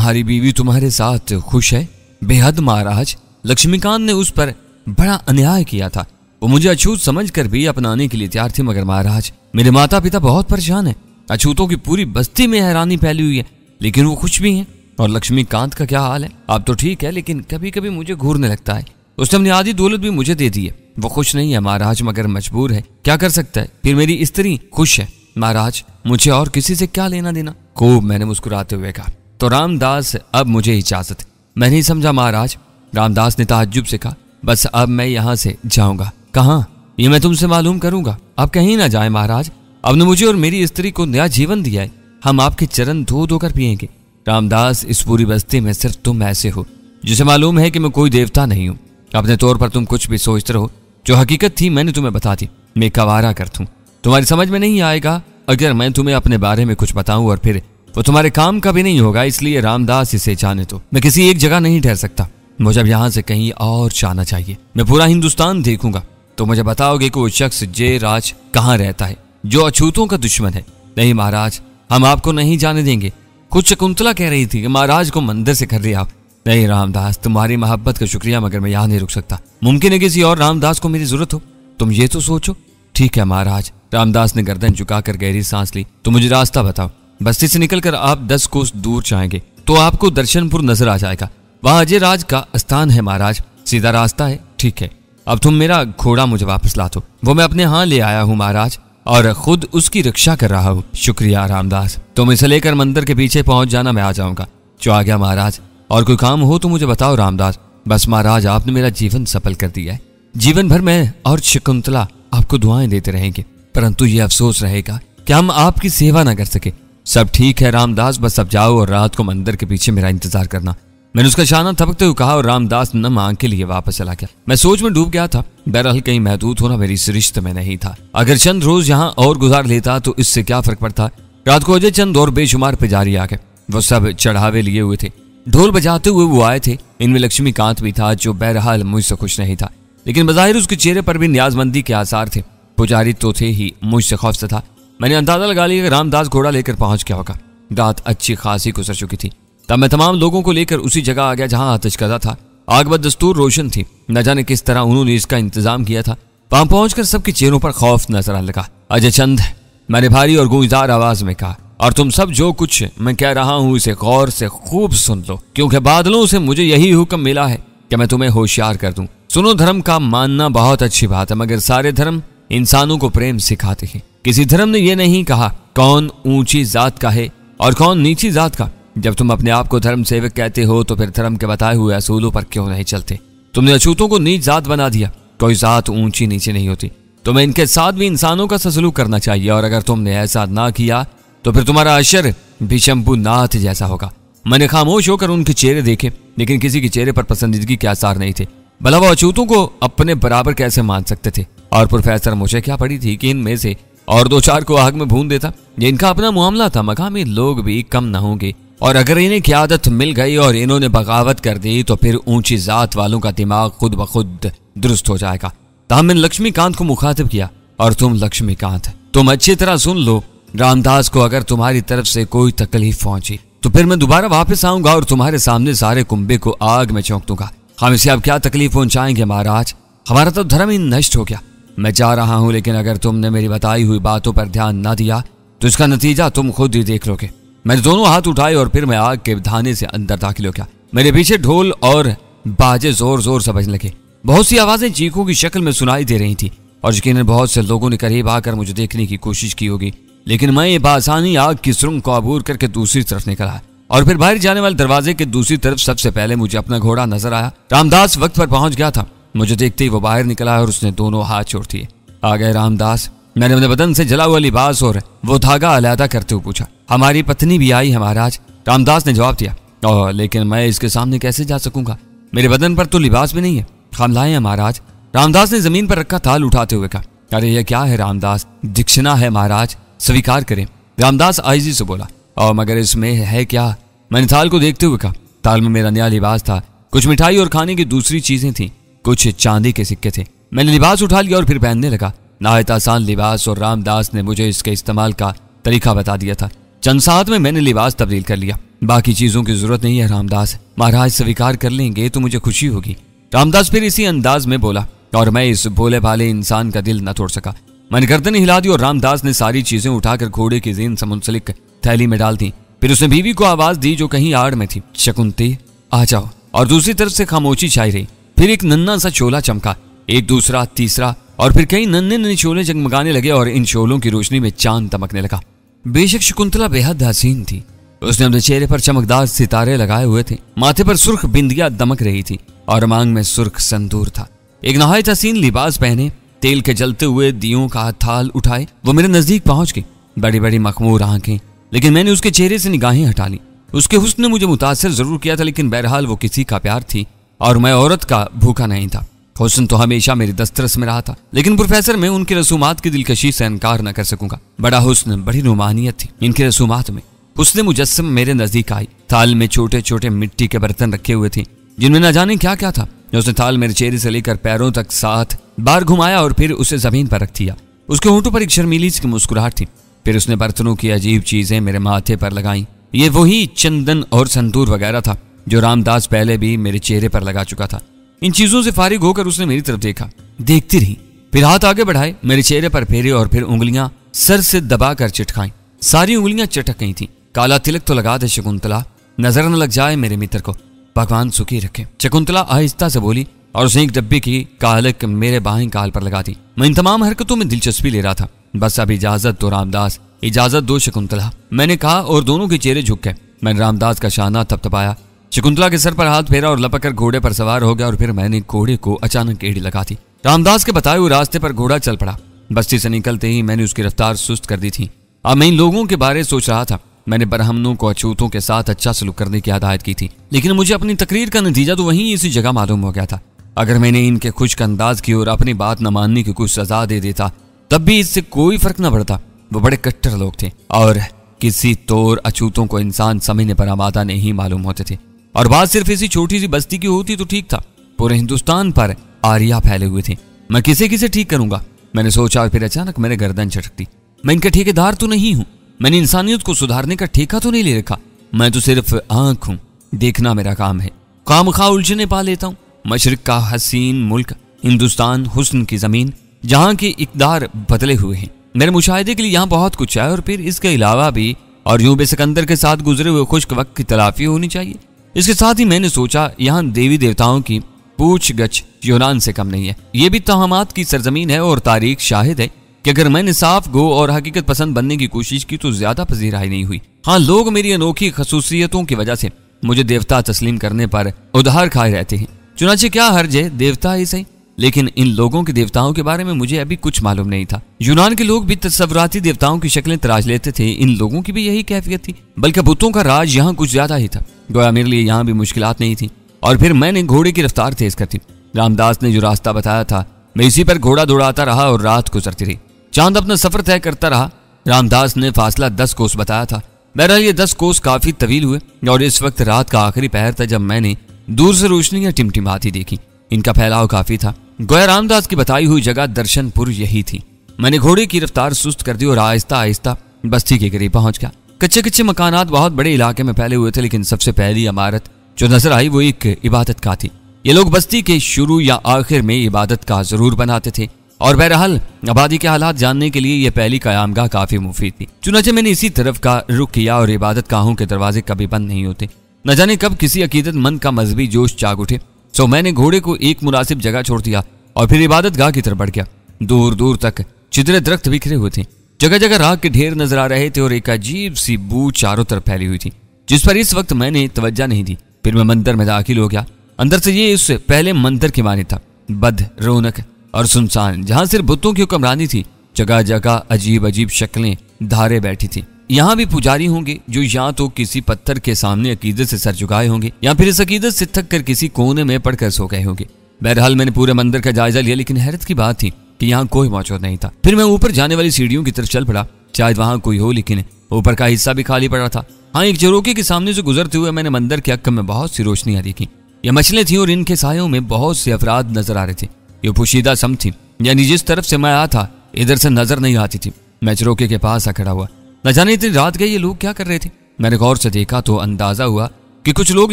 तुम्हारी बीवी तुम्हारे साथ खुश है? बेहद महाराज। लक्ष्मीकांत ने उस पर बड़ा अन्याय किया था। वो मुझे अछूत समझकर भी अपनाने के लिए तैयार थी, मगर महाराज मेरे माता पिता बहुत परेशान हैं। अछूतों की पूरी बस्ती में हैरानी फैली हुई है, लेकिन वो खुश भी हैं। और लक्ष्मीकांत का क्या हाल है? आप तो ठीक है, लेकिन कभी कभी मुझे घूरने लगता है। उसने अपनी आधी दौलत भी मुझे दे दी है। वो खुश नहीं है महाराज, मगर मजबूर है, क्या कर सकता है। फिर मेरी स्त्री खुश है महाराज, मुझे और किसी से क्या लेना देना। खूब मैंने मुस्कुराते हुए कहा, तो रामदास अब मुझे इजाजत है। मैं नहीं समझा महाराज। रामदास ने ताज्जुब से कहा, बस अब मैं यहाँ से जाऊंगा। कहाँ? ये मैं तुमसे मालूम करूंगा। आप कहीं ना जाए महाराज, अब ने मुझे और मेरी स्त्री को नया जीवन दिया है। हम आपके चरण धो धोकर पिएंगे। रामदास, इस पूरी बस्ती में सिर्फ तुम ऐसे हो जिसे मालूम है कि मैं कोई देवता नहीं हूँ। अपने तौर पर तुम कुछ भी सोचते रहो, जो हकीकत थी मैंने तुम्हें बता दी। मैं कवारा कर दूं, तुम्हारी समझ में नहीं आएगा अगर मैं तुम्हें अपने बारे में कुछ बताऊं, और फिर वो तुम्हारे काम का भी नहीं होगा। इसलिए रामदास, इसे जाने दो। मैं किसी एक जगह नहीं ठहर सकता, मुझे अब यहाँ से कहीं और जाना चाहिए। मैं पूरा हिंदुस्तान देखूंगा, तो मुझे बताओगे कि वो शख्स जयराज कहाँ रहता है, जो अछूतों का दुश्मन है। नहीं महाराज, हम आपको नहीं जाने देंगे। खुद शकुंतला कह रही थी कि महाराज को मंदिर से कर लिया। नहीं रामदास, तुम्हारी मोहब्बत का शुक्रिया, मगर मैं यहाँ नहीं रुक सकता। मुमकिन है किसी और रामदास को मेरी जरूरत हो, तुम ये तो सोचो। ठीक है महाराज। रामदास ने गर्दन झुकाकर गहरी सांस ली। तो मुझे रास्ता बताओ। बस्ती से निकलकर आप 10 कोस दूर जाएंगे तो आपको दर्शनपुर नजर आ जाएगा। वहां अजय राज का स्थान है महाराज, सीधा रास्ता है। ठीक है, अब तुम मेरा घोड़ा मुझे वापस ला दो। वो मैं अपने यहाँ ले आया हूँ महाराज, और खुद उसकी रक्षा कर रहा हूँ। शुक्रिया रामदास, तुम इसे लेकर मंदिर के पीछे पहुंच जाना, मैं आ जाऊंगा। जो आ गया महाराज। और कोई काम हो तो मुझे बताओ रामदास। बस महाराज, आपने मेरा जीवन सफल कर दिया है। जीवन भर मैं और शकुंतला आपको दुआएं देते रहेंगे, परंतु ये अफसोस रहेगा कि हम आपकी सेवा ना कर सके। सब ठीक है रामदास, बस अब जाओ और रात को मंदिर के पीछे मेरा इंतजार करना। मैंने उसका शाना थपकते हुए कहा, और रामदास नम आंख के लिए वापस चला गया। मैं सोच में डूब गया था। बहरहाल कहीं महदूद होना मेरी इस रिश्ते में नहीं था। अगर चंद रोज यहाँ और गुजार लेता तो इससे क्या फर्क पड़ता। रात को अजय चंद और बेशुमार पुजारी आ गए। वो सब चढ़ावे लिए हुए थे, ढोल बजाते हुए वो आए थे। इनमें लक्ष्मीकांत भी था, जो बहरहाल मुझसे खुश नहीं था, लेकिन बज़ाहिर उसके चेहरे पर भी न्याजमंदी के आसार थे। पुजारी तो थे ही, मुझसे खौफज़दा था। मैंने अंदाजा लगा लिया कि रामदास घोड़ा लेकर पहुंच गया होगा। रात अच्छी खासी गुजर चुकी थी। तब मैं तमाम लोगों को लेकर उसी जगह आ गया जहां आतिशकदा था। आग बदस्तूर रोशन थी। न जाने किस तरह उन्होंने इसका इंतजाम किया था। वहां पहुंचकर सबके चेहरों पर खौफ नजर आने लगा। अजय चंद, मैंने भारी और गूंजदार आवाज में कहा, और तुम सब जो कुछ मैं कह रहा हूं इसे गौर से खूब सुन लो, क्योंकि बादलों से मुझे यही हुक्म मिला है कि मैं तुम्हें होशियार कर दूं। सुनो, धर्म का मानना बहुत अच्छी बात है, मगर सारे धर्म इंसानों को प्रेम सिखाते हैं। किसी धर्म ने यह नहीं कहा कौन ऊंची जात का है और कौन नीची जात का। जब तुम अपने आप को धर्म सेवक कहते हो तो फिर धर्म के बताए हुए असूलों पर क्यों नहीं चलते। तुमने अछूतों को नीच जात बना दिया। कोई जात ऊंची नीचे नहीं होती। तुम्हें इनके साथ भी इंसानों का सलूक करना चाहिए, और अगर तुमने ऐसा ना किया तो फिर तुम्हारा अशर भी शंभुनाथ जैसा होगा। मैंने खामोश होकर उनके चेहरे देखे, लेकिन किसी के चेहरे पर पसंदीदगी के आसार नहीं थे। भला वो अछूतों को अपने बराबर कैसे मान सकते थे। और प्रोफेसर, मुझे क्या पड़ी थी कि इनमें से और 2-4 को आग में भून देता। ये इनका अपना मामला था। मकामी लोग भी कम न होंगे, और अगर इन्हें क़यादत मिल गई और इन्होंने बगावत कर दी तो फिर ऊंची जात वालों का दिमाग खुद ब खुद दुरुस्त हो जाएगा। तब मैंने लक्ष्मीकांत को मुखातिब किया, और तुम लक्ष्मीकांत, तुम अच्छी तरह सुन लो। रामदास को अगर तुम्हारी तरफ से कोई तकलीफ पहुंची तो फिर मैं दोबारा वापस आऊंगा और तुम्हारे सामने सारे कुंबे को आग में झोंक दूंगा। हम इसे अब क्या तकलीफ पहुंचाएंगे महाराज, हमारा तो धर्म ही नष्ट हो गया। मैं जा रहा हूं, लेकिन अगर तुमने मेरी बताई हुई बातों पर ध्यान न दिया तो इसका नतीजा तुम खुद ही देख लोगे। मैंने दोनों हाथ उठाए और फिर मैं आग के धाने से अंदर दाखिल हो गया। मेरे पीछे ढोल और बाजे जोर जोर से बजने लगे। बहुत सी आवाजें चीखों की शक्ल में सुनाई दे रही थी, और यकीनन बहुत से लोगों ने करीब आकर मुझे देखने की कोशिश की होगी, लेकिन मैं ये बासानी आग की सुरंग को अबूर करके दूसरी तरफ निकला, और फिर बाहर जाने वाले दरवाजे के दूसरी तरफ सबसे पहले मुझे अपना घोड़ा नजर आया। रामदास वक्त पर पहुंच गया था। मुझे देखते ही वो बाहर निकला और उसने दोनों हाथ छोड़ दिए। आ गए रामदास, मैंने अपने बदन से जला हुआ लिबास और वो धागा अलहदा करते हुए पूछा। हमारी पत्नी भी आई है महाराज, रामदास ने जवाब दिया। लेकिन मैं इसके सामने कैसे जा सकूंगा, मेरे बदन पर तो लिबास भी नहीं है। हम लाए हैं महाराज। रामदास ने जमीन पर रखा थाल उठाते हुए कहा। अरे यह क्या है रामदास, दीक्षिणा है महाराज, स्वीकार करें। रामदास आइजी से बोला। और मगर इसमें है क्या? मैंने थाल को देखते हुए कहा। थाल में मेरा नया लिबास था, कुछ मिठाई और खाने की दूसरी चीजें थी, कुछ चांदी के सिक्के थे। मैंने लिबास उठा लिया और फिर पहनने लगा। नायत आसान लिबास, और रामदास ने मुझे इसके इस्तेमाल का तरीका बता दिया था। चंद साथ में मैंने लिबास तब्दील कर लिया। बाकी चीजों की जरूरत नहीं है रामदास, महाराज स्वीकार कर लेंगे तो मुझे खुशी होगी। रामदास फिर इसी अंदाज में बोला और मैं इस भोले भाले इंसान का दिल न तोड़ सका। मैंने गर्दन हिला दी और रामदास ने सारी चीजें उठाकर घोड़े की जेन से मुंसलिक थैली में डाल दी। फिर उसने बीवी को आवाज दी जो कहीं आड़ में थी, शकुंती आ जाओ। और दूसरी तरफ से खामोशी छाई रही। फिर एक नन्हा सा शोला चमका, एक दूसरा, तीसरा, और फिर कई नन्हे नन्हे शोले जगमगाने लगे और इन शोलों की रोशनी में चांद दमकने लगा। बेशक शकुंतला बेहद हसीन थी। उसने अपने चेहरे पर चमकदार सितारे लगाए हुए थे, माथे पर सुर्ख बिंदिया दमक रही थी और मांग में सुर्ख संदूर था। एक नहायत हसीन लिबास पहने, तेल के जलते हुए दियों का थाल उठाए वो मेरे नजदीक पहुंच गई। बड़ी बड़ी मखमूर आंखें, लेकिन मैंने उसके चेहरे से निगाहें हटा ली। उसके हुस्न ने मुझे मुतासिर जरूर किया था, लेकिन बहरहाल वो किसी का प्यार थी और मैं औरत का भूखा नहीं था। हुस्न तो हमेशा मेरी दस्तरस में रहा था, लेकिन प्रोफेसर मैं उनकी रसूमात की दिलकशी से इनकार न कर सकूंगा। बड़ा हुस्न, बड़ी रोमानियत थी इनकी रसूमात में। हुस्न मुजस्सम मेरे नजदीक आई। थाल में छोटे छोटे मिट्टी के बर्तन रखे हुए थे जिनमें न जाने क्या क्या था। उसने थाल मेरे चेहरे से लेकर पैरों तक 7 बार घुमाया और फिर उसे जमीन पर रख दिया। उसके होंठों पर एक शर्मीली सी मुस्कुराहट थी। फिर उसने बर्तनों की अजीब चीजें मेरे माथे पर लगाई। ये वही चंदन और संतूर वगैरह था जो रामदास पहले भी मेरे चेहरे पर लगा चुका था। इन चीजों से फारिग होकर उसने मेरी तरफ देखा, देखती रही, फिर हाथ आगे बढ़ाए, मेरे चेहरे पर फेरे और फिर उंगलियां सर से दबाकर चिटकाई। सारी उंगलियां चटक गई थी। काला तिलक तो लगा दे शकुंतला, नजर न लग जाए मेरे मित्र को, भगवान सुखी रखे। शकुंतला आहिस्ता से बोली और उसने एक डब्बे की कालक मेरे बाएं गाल पर लगा दी। मैं इन तमाम हरकतों में दिलचस्पी ले रहा था। बस अब इजाजत दो रामदास, इजाजत दो शकुंतला, मैंने कहा और दोनों के चेहरे झुक गए। मैंने रामदास का शाना थपथपाया, शकुंतला के सर पर हाथ फेरा और लपक कर घोड़े पर सवार हो गया और फिर मैंने घोड़े को अचानक एड़ी लगा दी। रामदास के बताए हुए रास्ते पर घोड़ा चल पड़ा। बस्ती से निकलते ही मैंने उसकी रफ्तार सुस्त कर दी थी। अब मैं इन लोगों के बारे सोच रहा था। मैंने बरहमनों को अछूतों के साथ अच्छा सलूक करने की हिदायत की थी, लेकिन मुझे अपनी तकरीर का नतीजा तो वहीं इसी जगह मालूम हो गया था। अगर मैंने इनके खुश्क अंदाज की और अपनी बात न मानने की कुछ सजा दे देता तब भी इससे कोई फर्क न पड़ता। वो बड़े कट्टर लोग थे और किसी तौर अछूतों को इंसान समझने पर आमादा नहीं मालूम होते थे। और बात सिर्फ इसी छोटी सी बस्ती की होती तो ठीक था, पूरे हिंदुस्तान पर आरिया फैले हुए थे। मैं किसे किसे ठीक करूंगा, मैंने सोचा और फिर अचानक मेरे गर्दन झटकती। मैं इनका ठेकेदार तो नहीं हूं, मैंने इंसानियत को सुधारने का ठेका तो नहीं ले रखा। मैं तो सिर्फ आंख हूं, देखना मेरा काम है। खामखा उलझने पा लेता हूं। मशरिक का हसीन मुल्क हिंदुस्तान, हुस्न की जमीन, जहां के इकदार बदले हुए हैं। मेरे मुशाहिदे के लिए यहाँ बहुत कुछ है और फिर इसके अलावा भी और यूं बेसिकंदर के साथ गुजरे हुए खुश्क वक्त की तलाफी होनी चाहिए। इसके साथ ही मैंने सोचा यहाँ देवी देवताओं की पूछ गछ यूनान से कम नहीं है। ये भी तहमात की सरजमीन है और तारीख शाहिद है कि अगर मैंने साफ गो और हकीकत पसंद बनने की कोशिश की तो ज्यादा पजीराई नहीं हुई। हाँ, लोग मेरी अनोखी खसूसियतों की वजह से मुझे देवता तस्लीम करने पर उधार खाए रहते हैं। चुनाचे क्या हर्ज है, देवता ही सही, लेकिन इन लोगों के देवताओं के बारे में मुझे अभी कुछ मालूम नहीं था। यूनान के लोग भी तस्वराती देवताओं की शक्लें तराश लेते थे, इन लोगों की भी यही कैफियत थी, बल्कि बुतों का राज यहाँ कुछ ज्यादा ही था। गोया मेरे लिए यहाँ भी मुश्किलात नहीं थी। और फिर मैंने घोड़े की रफ्तार तेज कर दी। रामदास ने जो रास्ता बताया था मैं इसी पर घोड़ा दौड़ाता रहा और रात गुजरती रही। चांद अपना सफर तय करता रहा। रामदास ने फासला 10 कोस बताया था। बहरहाल ये 10 कोस काफी तवील हुए और इस वक्त रात का आखिरी पहर था जब मैंने दूर से रोशनियां टिमटिमाती देखी। इनका फैलाव काफी था। गोया रामदास की बताई हुई जगह दर्शनपुर यही थी। मैंने घोड़े की रफ्तार सुस्त कर दी और आहिस्ता आहिस्ता बस्ती के करीब पहुंच गया। कच्चे कच्चे मकानात बहुत बड़े इलाके में फैले हुए थे, लेकिन सबसे पहली इमारत जो नजर आई वो एक इबादत का थी। ये लोग बस्ती के शुरू या आखिर में इबादत का जरूर बनाते थे और बहरहाल आबादी के हालात जानने के लिए यह पहली कयामगाह काफी मुफीद थी। चुनाचे मैंने इसी तरफ का रुख किया और इबादत गाहों के दरवाजे कभी बंद नहीं होते। न जाने कब किसी अकीदतमंद का मजहबी जोश जाग उठे, सो मैंने घोड़े को एक मुनासिब जगह छोड़ दिया और फिर इबादत गाह की तरफ बढ़ गया। दूर दूर तक चिदरे दरख्त बिखरे हुए थे, जगह जगह राख के ढेर नजर आ रहे थे और एक अजीब सी बू चारों तरफ फैली हुई थी जिस पर इस वक्त मैंने तवज्जो नहीं दी। फिर मैं मंदिर में दाखिल हो गया। अंदर से ये उससे पहले मंदिर की मानी था, बद रौनक और सुनसान, जहां सिर्फ बुतों की हुक्मरानी थी। जगह जगह अजीब अजीब शक्लें धारे बैठी थी। यहाँ भी पुजारी होंगे जो या तो किसी पत्थर के सामने अकीदत से सर झुकाए होंगे या फिर इस अकीदत से थक कर किसी कोने में पड़कर सो गए होंगे। बहरहाल मैंने पूरे मंदिर का जायजा लिया, लेकिन हैरत की बात थी कि यहाँ कोई मौजूद नहीं था। फिर मैं ऊपर जाने वाली सीढ़ियों की तरफ चल पड़ा। शायद वहां कोई हो, लेकिन ऊपर का हिस्सा भी खाली पड़ा था। हाँ, एक चौरोके के सामने से गुजरते हुए मैंने मंदिर के अक्क में बहुत सी रोशनियां देखी। ये मछलियां थी और इनके सायों में बहुत से अफराद नजर आ रहे थे। ये पोशीदा सम थी, यानी जिस तरफ से मैं आया था इधर से नजर नहीं आती थी। मैं चौरोके के पास आ खड़ा हुआ। न जाने इतनी रात गई ये लोग क्या कर रहे थे। मैंने गौर से देखा तो अंदाजा हुआ कि कुछ लोग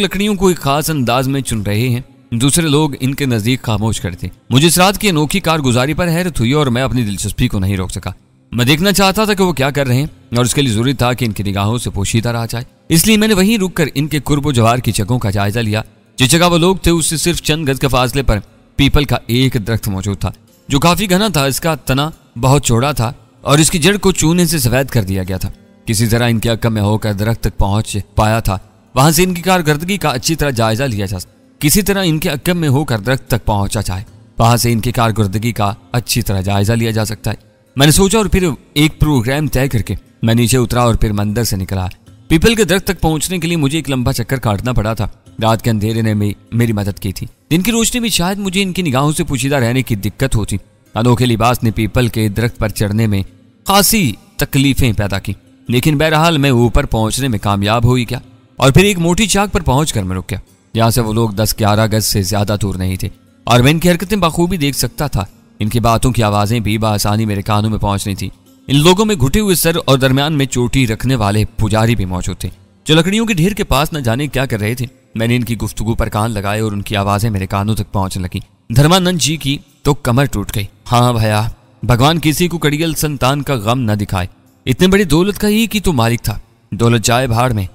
लकड़ियों को एक खास अंदाज में चुन रहे हैं, दूसरे लोग इनके नजदीक खामोश खड़े थे। मुझे इस रात की अनोखी कारगुजारी पर हैरत हुई और मैं अपनी दिलचस्पी को नहीं रोक सका। मैं देखना चाहता था कि वो क्या कर रहे हैं और इसके लिए जरूरी था कि इनकी निगाहों से पोशीदा रहा जाए। इसलिए मैंने वहीं रुककर इनके कुर्ब जवार की जगहों का जायजा लिया। जिस जगह वो लोग थे उससे सिर्फ चंद गज के फासले पर पीपल का एक दरख्त मौजूद था जो काफी घना था। इसका तना बहुत चौड़ा था और इसकी जड़ को चूने से सफेद कर दिया गया था। किसी तरह इनके अक्कम में होकर दरख्त तक पहुंच पाया था। वहां से इनकी कारकर्दगी का अच्छी तरह जायजा लिया जा किसी तरह इनके अक्कम में होकर दरख्त तक पहुंचा जाए, वहां से इनकी कारकर्दगी का अच्छी तरह जायजा लिया जा सकता है। मैंने सोचा और फिर एक प्रोग्राम तय करके मैं नीचे उतरा और फिर मंदिर से निकला। पीपल के दरख्त तक पहुंचने के लिए मुझे एक लंबा चक्कर काटना पड़ा था। रात के अंधेरे ने मेरी मदद की थी। दिन की रोशनी में शायद मुझे इनकी निगाहों से पोशीदा रहने की दिक्कत होती। अनोखे लिबास ने पीपल के दरख्त पर चढ़ने में खासी तकलीफें पैदा की, लेकिन बहरहाल मैं ऊपर पहुंचने में कामयाब हो ही गया और फिर एक मोटी चाक पर पहुंचकर मैं रुक गया। यहाँ से वो लोग 10-11 गज से ज्यादा दूर नहीं थे और मैं इनकी हरकतें बखूबी देख सकता था। इनकी बातों की आवाजें भी बआसानी मेरे कानों में पहुंच रही थी। इन लोगों में घुटे हुए सर और दरमियान में चोटी रखने वाले पुजारी भी मौजूद थे जो लकड़ियों के ढेर के पास न जाने क्या कर रहे थे। मैंने इनकी गुफ्तगू पर कान लगाए और उनकी आवाजें मेरे कानों तक पहुंचने लगी। धर्मानंद जी की तो कमर टूट गई। हाँ भैया, भगवान किसी को कड़ियल संतान का गम न दिखाए। इतने बड़ी दौलत का ही की तो मालिक था, दौलत जाए भाड़ में।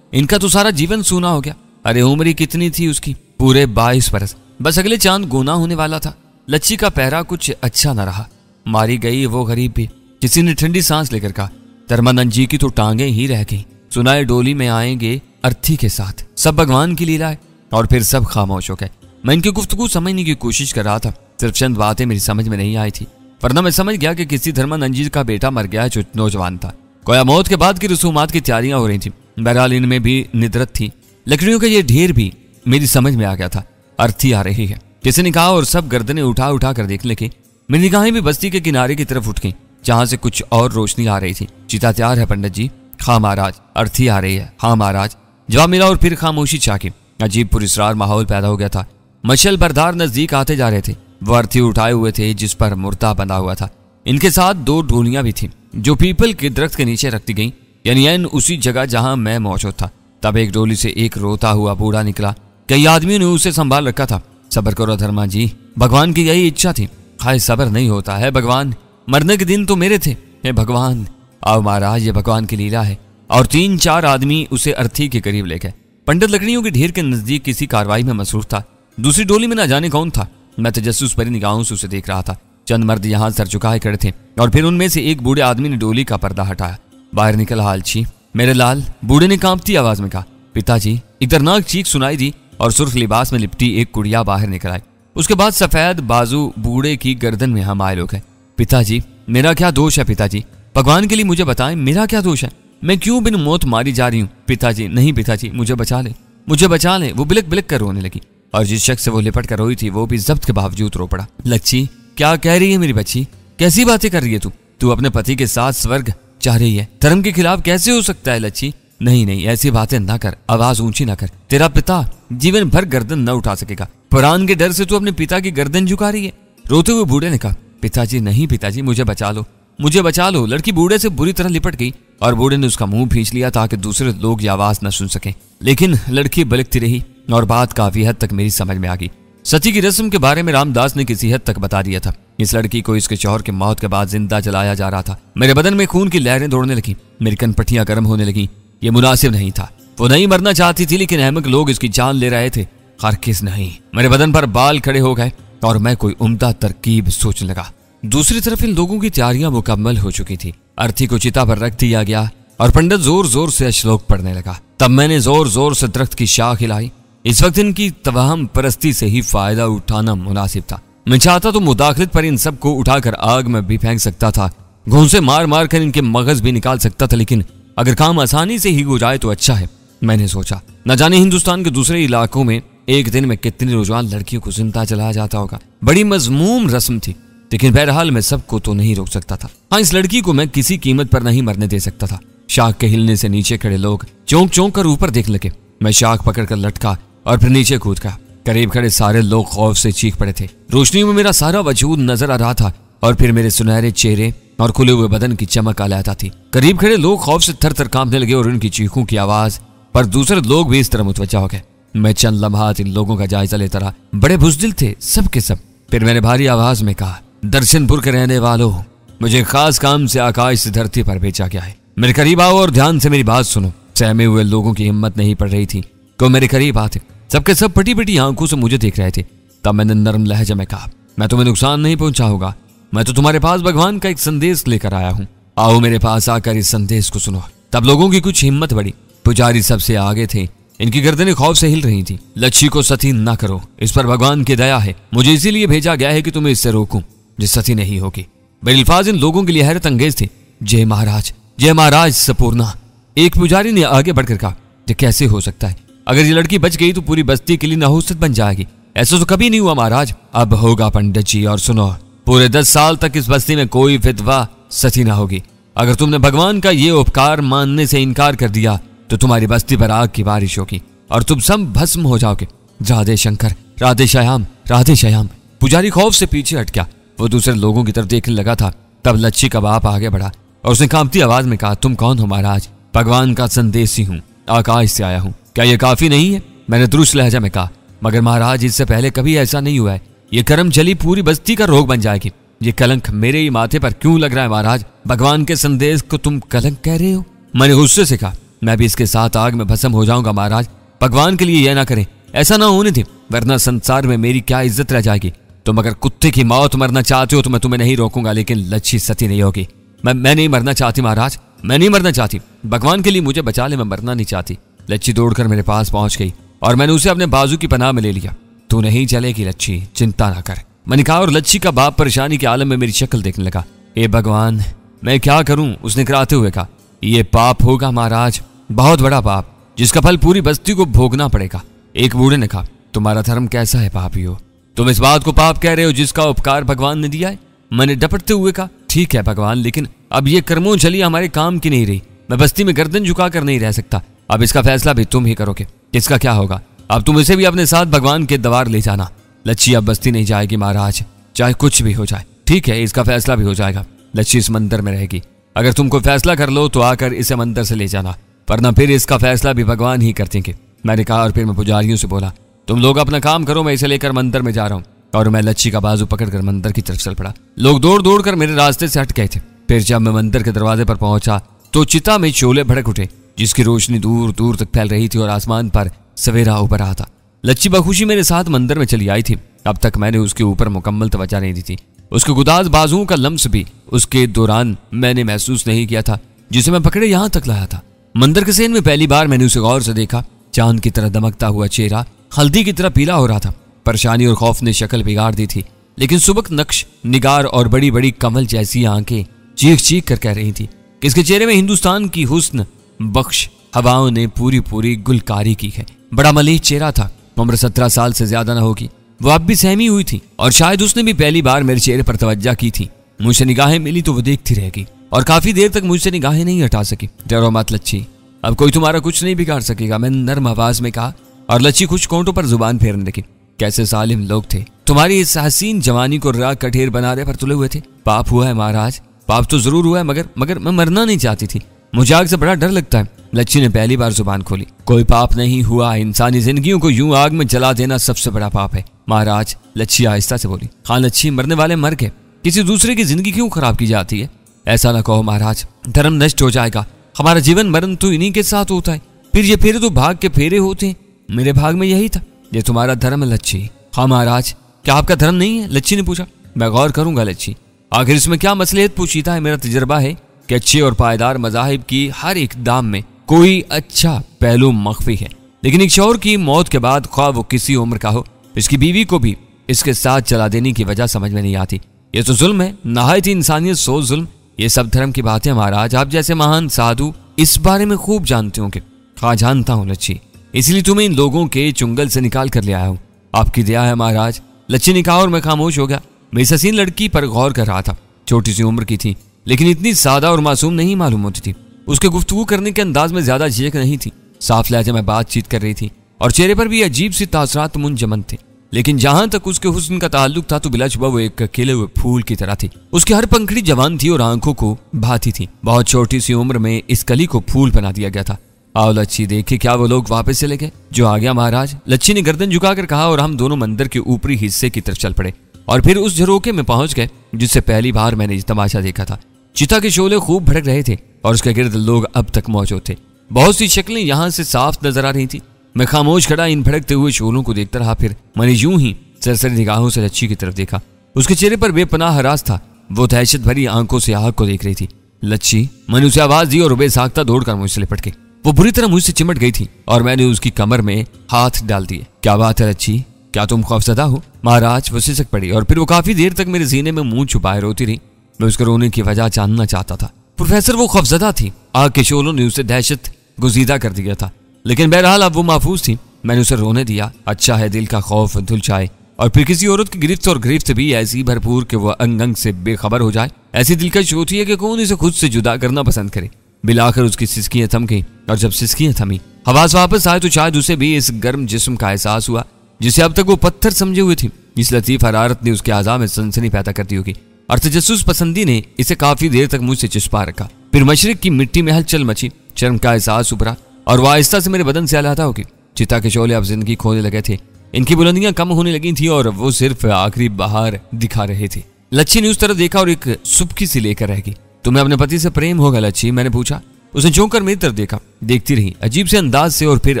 इनका तो सारा जीवन सूना हो गया। अरे उम्र ही कितनी थी उसकी, पूरे 22 बरस। बस अगले चांद गोना होने वाला था। लच्छी का पहरा कुछ अच्छा न रहा, मारी गई वो गरीब भी। किसी ने ठंडी सांस लेकर कहा, धर्मानंद जी की तो टांगे ही रह गई। सुनाए डोली में आएंगे अर्थी के साथ, सब भगवान की लीला है। और फिर सब खामोश हो गए। मैं इनकी गुफ्तगू समझने की कोशिश कर रहा था, सिर्फ चंद बातें मेरी समझ में नहीं आई थी, वरना मैं समझ गया कि किसी धर्मानंद जी का बेटा मर गया जो नौजवान था। कोया मौत के बाद की रसूमात की तैयारियां हो रही थी। बहरहाल इनमें भी निद्रत थी। लकड़ियों का ये ढेर भी मेरी समझ में आ गया था। अर्थी आ रही है, किसी ने कहा और सब गर्दनें उठा उठा कर देखने लगे। मेरी निगाहें भी बस्ती के किनारे की तरफ उठ गईं, जहां से कुछ और रोशनी आ रही थी। चिता तैयार है पंडित जी? हाँ महाराज। अर्थी आ रही है? हाँ महाराज। जवाब मिला और फिर खामोशी छा गई। अजीब पुरस्कार माहौल पैदा हो गया था। मशल बरदार नजदीक आते जा रहे थे। वो अर्थी उठाए हुए थे जिस पर मुर्दा बंधा हुआ था। इनके साथ 2 डोलियां भी थी जो पीपल के दरख्त के नीचे रखती गईं, यानी एन उसी जगह जहां मैं मौजूद था। तब एक डोली से एक रोता हुआ बूढ़ा निकला। कई आदमियों ने उसे संभाल रखा था। सब्र करो धर्मा जी, भगवान की यही इच्छा थी। हाय सब्र नहीं होता है भगवान, मरने के दिन तो मेरे थे। हे भगवान, आओ महाराज, ये भगवान की लीला है। और 3-4 आदमी उसे अर्थी के करीब ले गए। पंडित लकड़ियों के ढेर के नजदीक किसी कार्रवाई में मसरूफ था। दूसरी डोली में न जाने कौन था। मैं तजस्सुस भरी निगाहों से उसे देख रहा था। चंद मर्द यहाँ सर झुकाए खड़े थे और फिर उनमें से एक बूढ़े आदमी ने डोली का पर्दा हटाया। बाहर निकल हालची मेरे लाल, बूढ़े ने कांपती आवाज में कहा। पिताजी। एक दर्दनाक चीख सुनाई दी और सुर्ख लिबास में लिपटी एक कुड़िया बाहर निकल आई। उसके बाद सफेद बाजू बूढ़े की गर्दन में हमायल हो गए। पिताजी, मेरा क्या दोष है पिताजी? भगवान के लिए मुझे बताएं, मेरा क्या दोष है? मैं क्यों बिन मौत मारी जा रही हूँ? पिताजी, नहीं पिताजी, मुझे बचा ले, मुझे बचा ले। वो बिलक बिलक कर रोने लगी और जिस शख्स से वो लिपट कर रोई थी वो भी जब्त के बावजूद रो पड़ा। लच्छी, क्या कह रही है मेरी बच्ची? कैसी बातें कर रही है तू अपने पति के साथ स्वर्ग चाह रही है? धर्म के खिलाफ कैसे हो सकता है लच्छी? नहीं नहीं, ऐसी बातें ना कर, आवाज ऊंची ना कर। तेरा पिता जीवन भर गर्दन न उठा सकेगा। पुराण के डर से तू अपने पिता की गर्दन झुका रही है। रोते हुए बूढ़े ने कहा। पिताजी, नहीं पिताजी, मुझे बचा लो, मुझे बचा लो। लड़की बूढ़े से बुरी तरह लिपट गई और बूढ़े ने उसका मुंह खींच लिया ताकि दूसरे लोग ये आवाज न सुन सकें। लेकिन लड़की बलकती रही और बात काफी हद तक मेरी समझ में आ गई। सती की रस्म के बारे में रामदास ने किसी हद तक बता दिया था। इस लड़की को इसके शौहर की मौत के बाद जिंदा जलाया जा रहा था। मेरे बदन में खून की लहरें दौड़ने लगी, मेरी कनपट्टियां गर्म होने लगी। ये मुनासिब नहीं था। वो नहीं मरना चाहती थी, लेकिन अहमक लोग इसकी जान ले रहे थे। हरगिज़ नहीं। मेरे बदन पर बाल खड़े हो गए और मैं कोई उम्दा तरकीब सोचने लगा। दूसरी तरफ इन लोगों की तैयारियां मुकम्मल हो चुकी थी। अर्थी को चिता पर रख दिया गया और पंडित जोर जोर से श्लोक पढ़ने लगा। तब मैंने जोर जोर से दरख्त की शाख हिलाई। इस वक्त इनकी तवहम परस्ती से ही फायदा उठाना मुनासिब था। मैं चाहता तो मुदाखलत पर इन सबको उठाकर आग में भी फेंक सकता था, घूंसे मार मार कर इनके मगज भी निकाल सकता था, लेकिन अगर काम आसानी से ही हो जाए तो अच्छा है। मैंने सोचा, न जाने हिंदुस्तान के दूसरे इलाकों में एक दिन में कितनी नौजवान लड़कियों को जिंदा जलाया जाता होगा। बड़ी मजमूम रस्म थी, लेकिन बहरहाल मैं सबको तो नहीं रोक सकता था। हाँ, इस लड़की को मैं किसी कीमत पर नहीं मरने दे सकता था। शाख के हिलने से नीचे खड़े लोग चौंक चौंक कर ऊपर देखने लगे। मैं शाख पकड़कर लटका और फिर नीचे कूद गया। करीब खड़े सारे लोग खौफ से चीख पड़े थे। रोशनी में मेरा सारा वजूद नजर आ रहा था और फिर मेरे सुनहरे चेहरे और खुले हुए बदन की चमक अलहदा थी। करीब खड़े लोग खौफ से थर थर कांपने लगे और उनकी चीखों की आवाज पर दूसरे लोग भी इस तरह मुतवज्जा हो गए। मैं चंद लम्हात इन लोगों का जायजा लेता रहा। बड़े बुज़दिल थे सब के सब। फिर मैंने भारी आवाज में कहा, दर्शनपुर के रहने वालों, मुझे खास काम से आकाश से धरती पर भेजा गया है। मेरे करीब आओ और ध्यान से मेरी बात सुनो। सहमे हुए लोगों की हिम्मत नहीं पड़ रही थी कि मेरे करीब आते। सबके सब फटी फटी आंखों से मुझे देख रहे थे। तब मैंने नरम लहजे में कहा, मैं तुम्हें नुकसान नहीं पहुंचाऊंगा। मैं तो तुम्हारे पास भगवान का एक संदेश लेकर आया हूँ। आओ मेरे पास आकर इस संदेश को सुनो। तब लोगों की कुछ हिम्मत बढ़ी। पुजारी सबसे आगे थे। इनकी गर्दनें खौफ से हिल रही थी। लच्छी को सती न करो, इस पर भगवान की दया है। मुझे इसीलिए भेजा गया है कि तुम्हें इससे रोकूं, जो सती नहीं होगी। मेरे अल्फाज इन लोगों के लिए हैरत अंगेज थे। जय महाराज सपूर्णा। एक पुजारी ने आगे बढ़कर कहा, ये कैसे हो सकता है? अगर ये लड़की बच गई तो पूरी बस्ती के लिए नहुसत बन जाएगी। ऐसा तो कभी नहीं हुआ महाराज। अब होगा पंडित जी। और सुनो, पूरे 10 साल तक इस बस्ती में कोई विधवा सती ना होगी। अगर तुमने भगवान का ये उपकार मानने से इनकार कर दिया तो तुम्हारी बस्ती पर आग की बारिश होगी और तुम सब भस्म हो जाओगे। राधे शंकर, राधे श्याम, राधे श्याम। पुजारी खौफ से पीछे हट गया। वो दूसरे लोगों की तरफ देखने लगा था। तब लच्छी का बाप आगे बढ़ा और उसने कांपती आवाज में कहा, तुम कौन हो महाराज? भगवान का संदेशी हूँ, आकाश से आया हूँ। क्या ये काफी नहीं है? मैंने दुरुस्त लहजा में कहा, मगर महाराज इससे पहले कभी ऐसा नहीं हुआ है। ये कर्म जली पूरी बस्ती का रोग बन जाएगी। ये कलंक मेरे ही माथे पर क्यों लग रहा है महाराज? भगवान के संदेश को तुम कलंक कह रहे हो? मैंने गुस्से से कहा, मैं भी इसके साथ आग में भस्म हो जाऊंगा महाराज। भगवान के लिए यह ना करें, ऐसा ना होने दे, वरना संसार में मेरी क्या इज्जत रह जाएगी। तुम अगर कुत्ते की मौत मरना चाहते हो तो मैं तुम्हें नहीं रोकूंगा, लेकिन लच्छी सती नहीं होगी। मैं नहीं मरना चाहती महाराज, मैं नहीं मरना चाहती। भगवान के लिए मुझे बचा ले, मैं मरना नहीं चाहती। लच्छी दौड़कर मेरे पास पहुंच गई और मैंने उसे अपने बाजू की पनाह में ले लिया। तू नहीं चलेगी लच्छी, चिंता ना कर, मैंने कहा। और लच्छी का बाप परेशानी के आलम में मेरी शक्ल देखने लगा। ए भगवान, मैं क्या करूं? उसने कराते हुए कहा, ये पाप होगा महाराज, बहुत बड़ा पाप, जिसका फल पूरी बस्ती को भोगना पड़ेगा। एक बूढ़े ने कहा, तुम्हारा धर्म कैसा है पापियो? तुम इस बात को पाप कह रहे हो जिसका उपकार भगवान ने दिया है? मैंने डपटते हुए कहा, ठीक है भगवान, लेकिन अब ये कर्मों चली हमारे काम की नहीं रही। मैं बस्ती में गर्दन झुकाकर नहीं रह सकता। अब इसका फैसला भी तुम ही करोगे। इसका क्या होगा? अब तुम इसे भी अपने साथ भगवान के द्वार ले जाना। लच्छी अब बस्ती नहीं जाएगी महाराज, चाहे कुछ भी हो जाए। ठीक है, इसका फैसला भी हो जाएगा। लच्छी इस मंदिर में रहेगी। अगर तुम कोई फैसला कर लो तो आकर इसे मंदिर से ले जाना, वरना फिर इसका फैसला भी भगवान ही कर देंगे। मैंने कहा और फिर मैं पुजारियों से बोला, तुम लोग अपना काम करो, मैं इसे लेकर मंदिर में जा रहा हूँ। और मैं लच्छी का बाजू पकड़कर मंदिर की तरफ चल पड़ा। लोग दौड़ दौड़ कर मेरे रास्ते से हट गए थे। फिर जब मैं मंदिर के दरवाजे पर पहुंचा तो चिता में शोले भड़क उठे, जिसकी रोशनी दूर दूर तक फैल रही थी और आसमान पर सवेरा उभर रहा था। लच्छी बखुशी मेरे साथ मंदिर में चली आई थी। अब तक मैंने उसके ऊपर मुकम्मल तवज्जो नहीं दी थी। उसके गुदाज बाजुओं का लम्स भी उसके दौरान मैंने महसूस नहीं किया था, जिसे मैं पकड़े यहाँ तक लाया था। मंदिर के सेन में पहली बार मैंने उसे गौर से देखा। चांद की तरह दमकता हुआ चेहरा हल्दी की तरह पीला हो रहा था। परेशानी और खौफ ने शक्ल बिगाड़ दी थी, लेकिन सुबक नक्श निगार और बड़ी बड़ी कमल जैसी आंखें चीख चीख कर कह रही थी कि इसके चेहरे में हिंदुस्तान की हुस्न बख्श हवाओं ने पूरी पूरी गुलकारी की है। बड़ा मलिह चेहरा था। उम्र 17 साल से ज्यादा न होगी। वो अब भी सहमी हुई थी और शायद उसने भी पहली बार मेरे चेहरे पर तवज्जो की थी। मुझसे निगाहें मिली तो वो देखती रहेगी और काफी देर तक मुझसे निगाहें नहीं हटा सकी। डरो मत लच्छी, अब कोई तुम्हारा कुछ नहीं बिगाड़ सकेगा, मैंने नर्म आवाज में कहा। और लच्छी कुछ कोंटों पर जुबान फेरने लगी। कैसे सालिम लोग थे, तुम्हारी इस हसीन जवानी को राग का ढेर बनाने पर तुले हुए थे। पाप हुआ है महाराज, पाप तो जरूर हुआ है, मगर मैं मरना नहीं चाहती थी। मुझे आग से बड़ा डर लगता है। लच्छी ने पहली बार जुबान खोली। कोई पाप नहीं हुआ, इंसानी जिंदगियों को यूं आग में जला देना सबसे बड़ा पाप है महाराज। लच्छी आहिस्ता से बोली। हाँ लच्छी, मरने वाले मर गए, किसी दूसरे की जिंदगी क्यों खराब की जाती है? ऐसा ना कहो महाराज, धर्म नष्ट हो जाएगा। हमारा जीवन मरण तो इन्हीं के साथ होता है। फिर ये फेरे तो भाग के फेरे होते हैं। मेरे भाग में यही था। ये तुम्हारा धर्म है लच्छी। हाँ महाराज, क्या आपका धर्म नहीं है? लच्छी ने पूछा। मैं गौर करूंगा लच्छी, आखिर इसमें क्या मसलहत पूछीता है। मेरा तजर्बा है कि अच्छे और पायदार मजाहिब की हर एक दाम में कोई अच्छा पहलू मख्फी है, लेकिन एक शौहर की मौत के बाद ख्वाह वो किसी उम्र का हो, इसकी बीवी को भी इसके साथ चला देने की वजह समझ में नहीं आती। ये तो जुल्म है, नहायत ही इंसानियत सोच जुल्म। ये सब धर्म की बातें महाराज, आप जैसे महान साधु इस बारे में खूब जानते होंगे। हाँ जानता हूँ लच्छी, इसलिए तुम्हें इन लोगों के चुंगल से निकाल कर ले आया हूँ। आपकी दया है महाराज। लच्छी ने कहा और मैं खामोश हो गया। मैं इस हसीन लड़की पर गौर कर रहा था। छोटी सी उम्र की थी, लेकिन इतनी सादा और मासूम नहीं मालूम होती थी। उसके गुफ्तगू करने के अंदाज में ज्यादा झिझक नहीं थी। साफ लहजे में बातचीत कर रही थी और चेहरे पर भी अजीब सी तासरात मुंजमन थे। लेकिन जहां तक उसके हुस्न का ताल्लुक था तो बिलाशुबा वो एक खिले हुए फूल की तरह थी। उसकी हर पंखड़ी जवान थी और आंखों को भाती थी। बहुत छोटी सी उम्र में इस कली को फूल बना दिया गया था। आओ लच्छी, देखे क्या वो लोग वापस चले गए? जो आ गया महाराज, लच्छी ने गर्दन झुकाकर कहा और हम दोनों मंदिर के ऊपरी हिस्से की तरफ चल पड़े और फिर उस झरोके में पहुंच गए जिससे पहली बार मैंने तमाशा देखा था। चिता के शोले खूब भड़क रहे थे और उसके गिर्द लोग अब तक मौजूद थे। बहुत सी शक्लें यहाँ से साफ नजर आ रही थी। मैं खामोश खड़ा इन भड़कते हुए शोलों को देखता रहा। फिर मैंने यूं ही सरसरी निगाहों से लच्छी की तरफ देखा। उसके चेहरे पर बेपनाह हरास था। वो दहशत भरी आंखों से आग को देख रही थी। लच्छी, मैंने उसे आवाज दी और बेसाख्ता दौड़कर मुझसे लिपट गई। वो बुरी तरह मुझसे चिमट गई थी और मैंने उसकी कमर में हाथ डाल दिए। क्या बात है लच्छी, क्या तुम खौफजदा हो? महाराज, वो सिसक पड़ी और फिर वो काफी देर तक मेरे सीने में मुंह छुपाए रोती रही। मैं उसके रोने की वजह जानना चाहता था। प्रोफेसर, वो खौफजदा थी। आग के शोलों ने उसे दहशत गुजीदा कर दिया था, लेकिन बहरहाल अब वो महफूज थी। मैंने उसे रोने दिया। अच्छा है दिल का खौफ धुल जाए और फिर किसी औरत की गिरफ्त और गिरफ्त भी ऐसी भरपूर कि वो अंग अंग से बेखबर हो जाए। ऐसी दिलकश होती है कि कौन इसे खुद से जुदा करना पसंद करे। बिलाकर उसकी सिसकियां थम गई और जब सिसकियां थमी, हवास वापस आए तो शायद उसे भी इस गर्म जिस्म का एहसास हुआ जिसे अब तक वो पत्थर समझे हुए थी। इस लतीफ हरारत ने उसके आज़ा में सनसनी पैदा कर दी होगी और तजस्सुस पसंदी ने इसे काफी देर तक मुझसे चिस्पा रखा। फिर मशरिक की मिट्टी में हलचल मची, शर्म का एहसास उभरा और वह आहिस्ता से मेरे बदन से अलहदा होगी। चिता के शोले अब जिंदगी खोने लगे थे। इनकी बुलंदियां कम होने लगी थी और वो सिर्फ आखिरी बहार दिखा रहे थे। लच्छी ने उस तरफ देखा और एक सुबकी सी लेकर रह गई। तुम्हें अपने पति से प्रेम होगा लच्छी? मैंने पूछा। उसने झोंक कर मेरी तरफ देखा, देखती रही अजीब से अंदाज से और फिर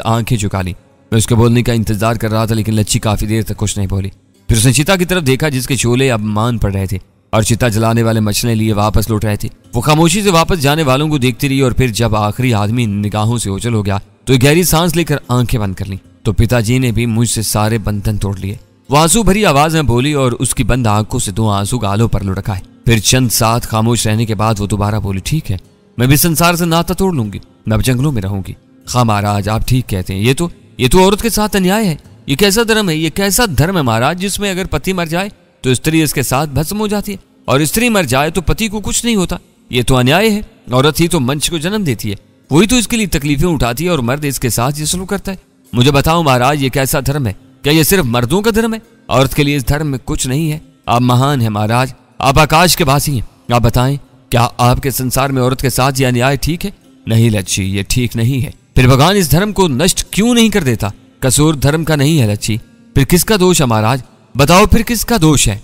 आंखें झुका ली। मैं उसके बोलने का इंतजार कर रहा था लेकिन लच्छी काफी देर तक कुछ नहीं बोली। फिर उसने चिता की तरफ देखा जिसके शोले अब मान पड़ रहे थे और चिता जलाने वाले मछले लिए वापस लौट रहे थे। वो खामोशी से वापस जाने वालों को देखती रही और फिर जब आखिरी आदमी निगाहों से ओझल हो गया तो गहरी सांस लेकर आंखें बंद कर ली। तो पिताजी ने भी मुझसे सारे बंधन तोड़ लिए। वो आंसू भरी आवाज में बोली और उसकी बंद आंखों से 2 आंसू गालों पर लुढ़काए। फिर चंद साथ खामोश रहने के बाद वो दोबारा बोली, ठीक है, मैं भी संसार से नाता तोड़ लूंगी, मैं अब जंगलों में रहूंगी। हाँ महाराज, आप ठीक कहते हैं। ये तो औरत के साथ अन्याय है। ये कैसा धर्म है, ये कैसा धर्म है महाराज, जिसमें अगर पति मर जाए तो स्त्री इसके साथ भस्म हो जाती है और स्त्री मर जाए तो पति को कुछ नहीं होता। ये तो अन्याय है। औरत ही तो मंच को जन्म देती है, वही तो इसके लिए तकलीफें उठाती है और मर्द इसके साथ ये सलूक करता है। मुझे बताओ महाराज, ये कैसा धर्म है? क्या ये सिर्फ मर्दों का धर्म है? औरत के लिए इस धर्म में कुछ नहीं है। आप महान हैं महाराज, आप आकाश के वासी हैं। आप बताएं, क्या आपके संसार में औरत के साथ यह अन्याय ठीक है? नहीं लच्छी, ये ठीक नहीं है। फिर भगवान इस धर्म को नष्ट क्यों नहीं कर देता? कसूर धर्म का नहीं है लच्छी, फिर किसका दोष है महाराज? बताओ फिर किसका दोष है?